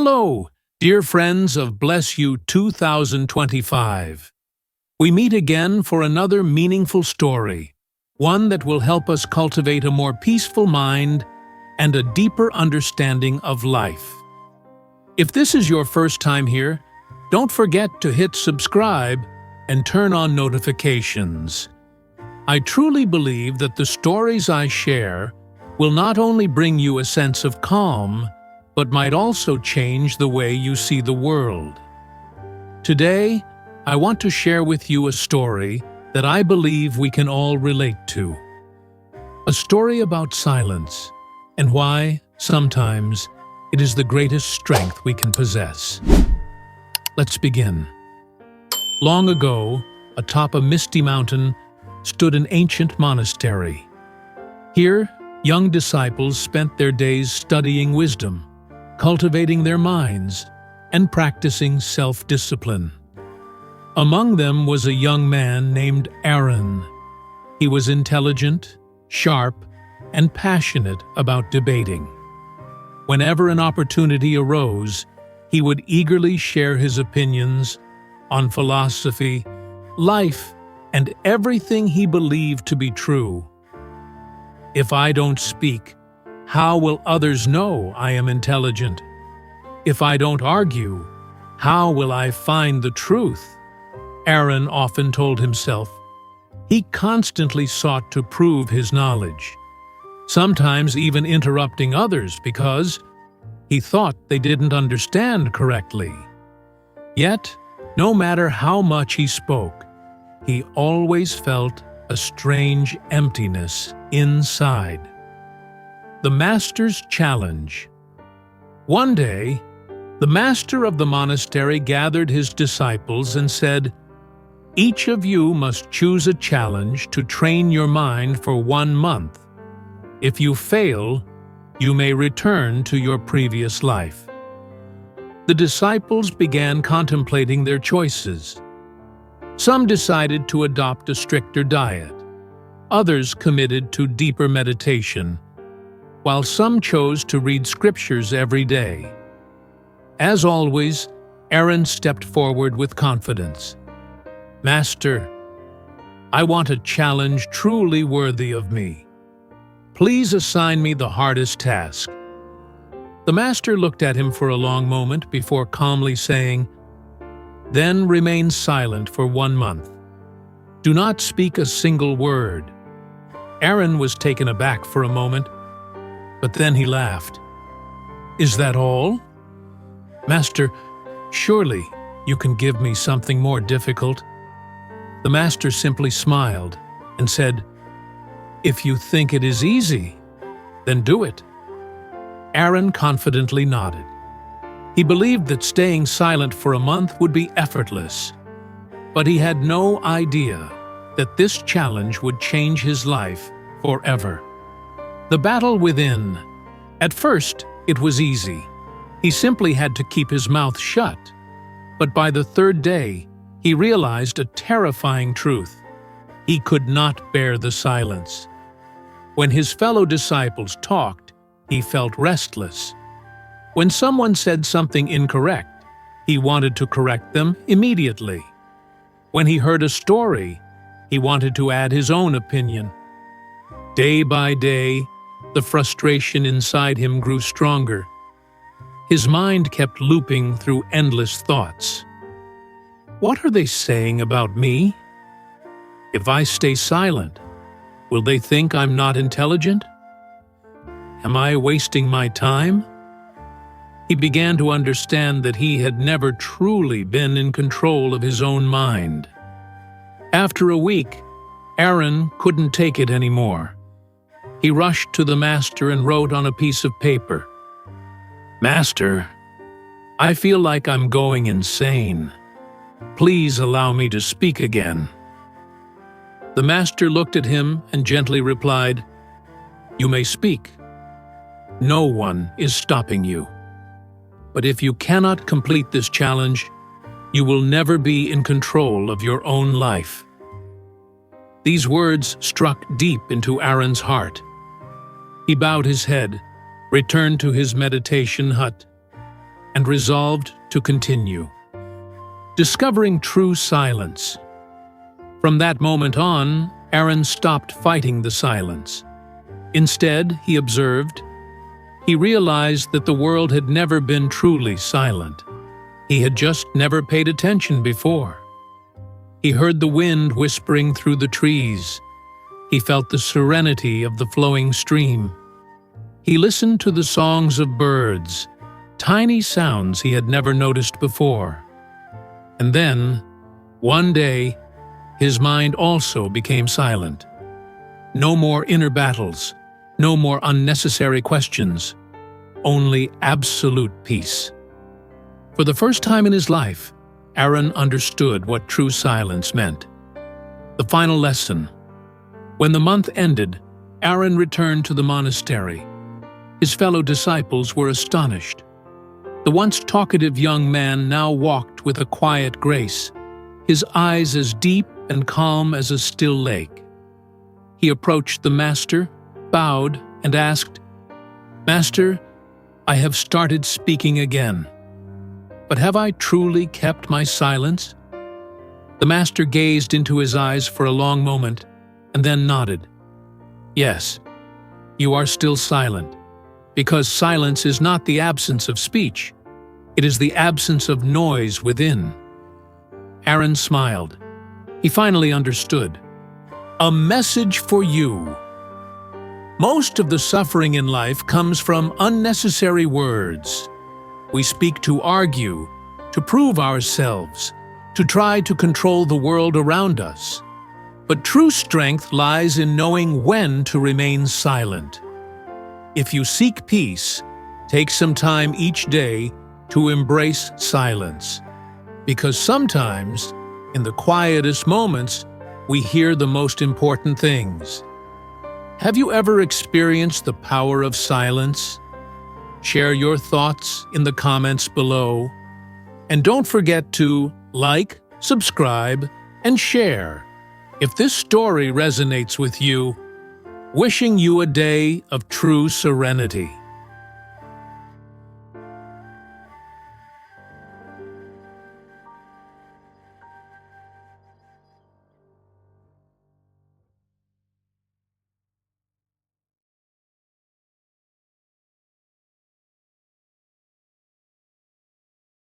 Hello, dear friends of Bless You 2025. We meet again for another meaningful story, one that will help us cultivate a more peaceful mind and a deeper understanding of life. If this is your first time here, don't forget to hit subscribe and turn on notifications. I truly believe that the stories I share will not only bring you a sense of calm, but might also change the way you see the world. Today, I want to share with you a story that I believe we can all relate to. A story about silence and why, sometimes, it is the greatest strength we can possess. Let's begin. Long ago, atop a misty mountain, stood an ancient monastery. Here, young disciples spent their days studying wisdom, cultivating their minds, and practicing self-discipline. Among them was a young man named Aaron. He was intelligent, sharp, and passionate about debating. Whenever an opportunity arose, he would eagerly share his opinions on philosophy, life, and everything he believed to be true. If I don't speak, how will others know I am intelligent? If I don't argue, how will I find the truth? Aaron often told himself. He constantly sought to prove his knowledge, sometimes even interrupting others because he thought they didn't understand correctly. Yet, no matter how much he spoke, he always felt a strange emptiness inside. The Master's Challenge. One day, the master of the monastery gathered his disciples and said, "Each of you must choose a challenge to train your mind for 1 month. If you fail, you may return to your previous life." The disciples began contemplating their choices. Some decided to adopt a stricter diet. Others committed to deeper meditation, while some chose to read scriptures every day. As always, Aaron stepped forward with confidence. "Master, I want a challenge truly worthy of me. Please assign me the hardest task." The master looked at him for a long moment before calmly saying, "Then remain silent for 1 month. Do not speak a single word." Aaron was taken aback for a moment, but then he laughed. "Is that all?" "Master, surely you can give me something more difficult." The master simply smiled and said, "If you think it is easy, then do it." Aaron confidently nodded. He believed that staying silent for a month would be effortless, but he had no idea that this challenge would change his life forever. The battle within. At first, it was easy. He simply had to keep his mouth shut. But by the 3rd day, he realized a terrifying truth. He could not bear the silence. When his fellow disciples talked, he felt restless. When someone said something incorrect, he wanted to correct them immediately. When he heard a story, he wanted to add his own opinion. Day by day, the frustration inside him grew stronger. His mind kept looping through endless thoughts. What are they saying about me? If I stay silent, will they think I'm not intelligent? Am I wasting my time? He began to understand that he had never truly been in control of his own mind. After a week, Aaron couldn't take it anymore. He rushed to the master and wrote on a piece of paper, "Master, I feel like I'm going insane. Please allow me to speak again." The master looked at him and gently replied, "You may speak. No one is stopping you. But if you cannot complete this challenge, you will never be in control of your own life." These words struck deep into Aaron's heart. He bowed his head, returned to his meditation hut, and resolved to continue. Discovering true silence. From that moment on, Aaron stopped fighting the silence. Instead, he observed. He realized that the world had never been truly silent. He had just never paid attention before. He heard the wind whispering through the trees. He felt the serenity of the flowing stream. He listened to the songs of birds, tiny sounds he had never noticed before. And then, one day, his mind also became silent. No more inner battles, no more unnecessary questions, only absolute peace. For the first time in his life, Aaron understood what true silence meant. The final lesson. When the month ended, Aaron returned to the monastery. His fellow disciples were astonished. The once talkative young man now walked with a quiet grace, his eyes as deep and calm as a still lake. He approached the master, bowed, and asked, "Master, I have started speaking again. But have I truly kept my silence?" The master gazed into his eyes for a long moment, and then nodded. "Yes, you are still silent, because silence is not the absence of speech. It is the absence of noise within." Aaron smiled. He finally understood. A message for you. Most of the suffering in life comes from unnecessary words. We speak to argue, to prove ourselves, to try to control the world around us. But true strength lies in knowing when to remain silent. If you seek peace, take some time each day to embrace silence. Because sometimes, in the quietest moments, we hear the most important things. Have you ever experienced the power of silence? Share your thoughts in the comments below. And don't forget to like, subscribe, and share. If this story resonates with you, wishing you a day of true serenity.